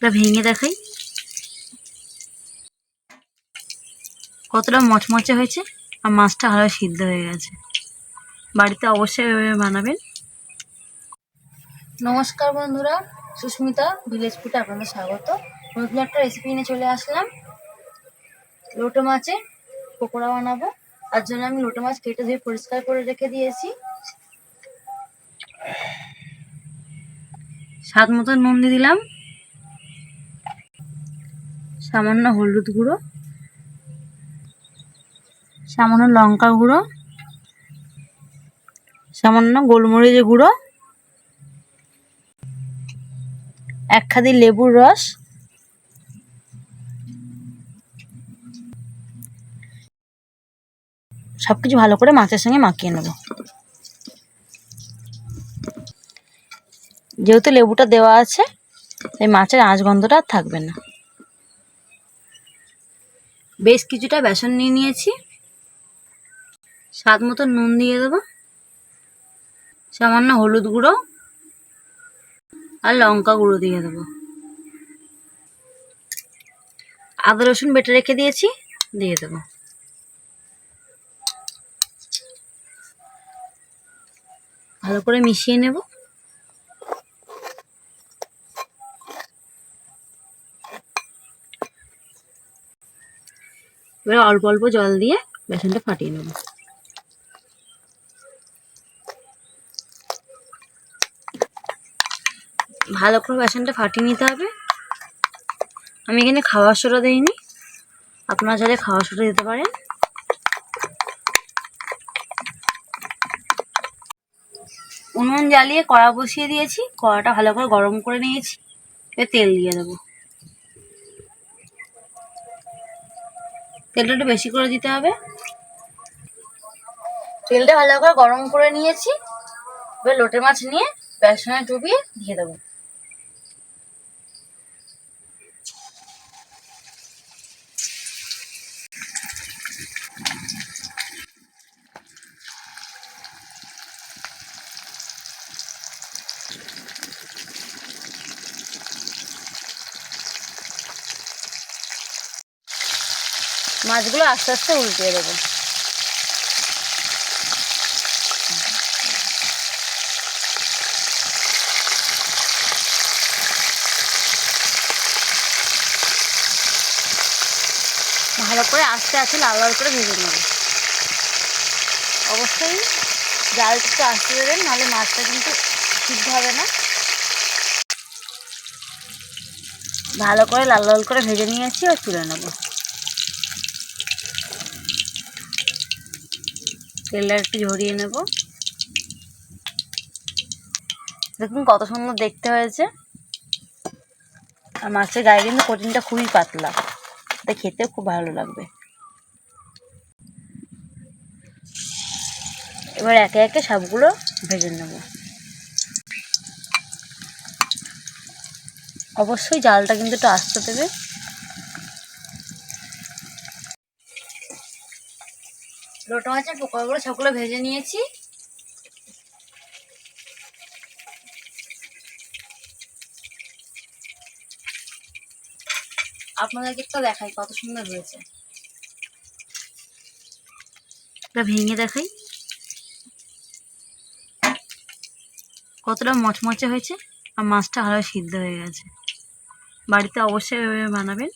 এটা ভেঙে দেখাই কতটা মচমচে হয়েছে আর মাছটা ভালো সিদ্ধ হয়ে গেছে। বাড়িতে অবশ্যই এভাবে বানাবেন। নমস্কার বন্ধুরা, সুস্মিতা ভিলেজ ফুডে আপনাদের স্বাগত। নতুন একটা রেসিপি নিয়ে চলে আসলাম। লোটো মাছের পকোড়া বানাবো। তার জন্য আমি লোটো মাছ কেটে ধুয়ে পরিষ্কার করে রেখে দিয়েছি। স্বাদ মতো নুন দিয়ে দিলাম, সামান্য হলুদ গুঁড়ো, সামান্য লঙ্কা গুঁড়ো, সামান্য গোলমরিচ গুঁড়ো, 1 খাদি লেবুর রস, সবকিছু ভালো করে মাছের সঙ্গে মাখিয়ে নেব। যেহেতু লেবুটা দেওয়া আছে তাই মাছের আঁশ গন্ধটা আর থাকবে না। বেশ কিছুটা বেসন নিয়ে নিয়েছি, স্বাদ মতো নুন দিয়ে দেবো, সামান্য হলুদ গুঁড়ো আর লঙ্কা গুঁড়ো দিয়ে দেবো। আদা রসুন বেটে রেখে দিয়েছি, দিয়ে দেবো। ভালো করে মিশিয়ে নেব। এবার অল্প অল্প জল দিয়ে বেসনটা ফাটিয়ে নেব। ভালো করে বেসনটা ফাটিয়ে নিতে হবে। আমি এখানে খাওয়ার সোডা দিইনি, আপনারা চাইলে খাওয়ার সোডা দিতে পারেন। উনুন জ্বালিয়ে কড়া বসিয়ে দিয়েছি, কড়াটা ভালো করে গরম করে নিয়েছি। এবার তেল দিয়ে দেবো। তেলটা একটু বেশি করে দিতে হবে। তেলটা ভালো করে গরম করে নিয়েছি। এবার লোটে মাছ নিয়ে বেসনে ডুবিয়ে দিয়ে দেবো। মাছগুলো আস্তে আস্তে উল্টিয়ে দেবো। ভালো করে আস্তে আস্তে লাল লাল করে ভেজে নেব। অবশ্যই জালটা একটু আস্তে দেবেন, নাহলে মাছটা কিন্তু সিদ্ধ হবে না। ভালো করে লাল লাল করে ভেজে নিয়েছি আর তুলে নেব। তেলটা একটু ঝরিয়ে নেব। দেখুন কত সুন্দর দেখতে হয়েছে। আর মাছের গায়ে কিন্তু কোটিনটা খুবই পাতলা, তাই খেতেও খুব ভালো লাগবে। এবার একে একে সবগুলো ভেজে নেব। অবশ্যই জালটা কিন্তু একটু আস্তে দেবে। লোটো মাছের পোকাগুলো সবগুলো ভেজে নিয়েছি। আপনাদেরকে একটা দেখাই কত সুন্দর হয়েছে। এটা ভেঙে দেখাই কতটা মচমচে হয়েছে আর মাছটা ভালো সিদ্ধ হয়ে গেছে। বাড়িতে অবশ্যই এভাবে বানাবেন।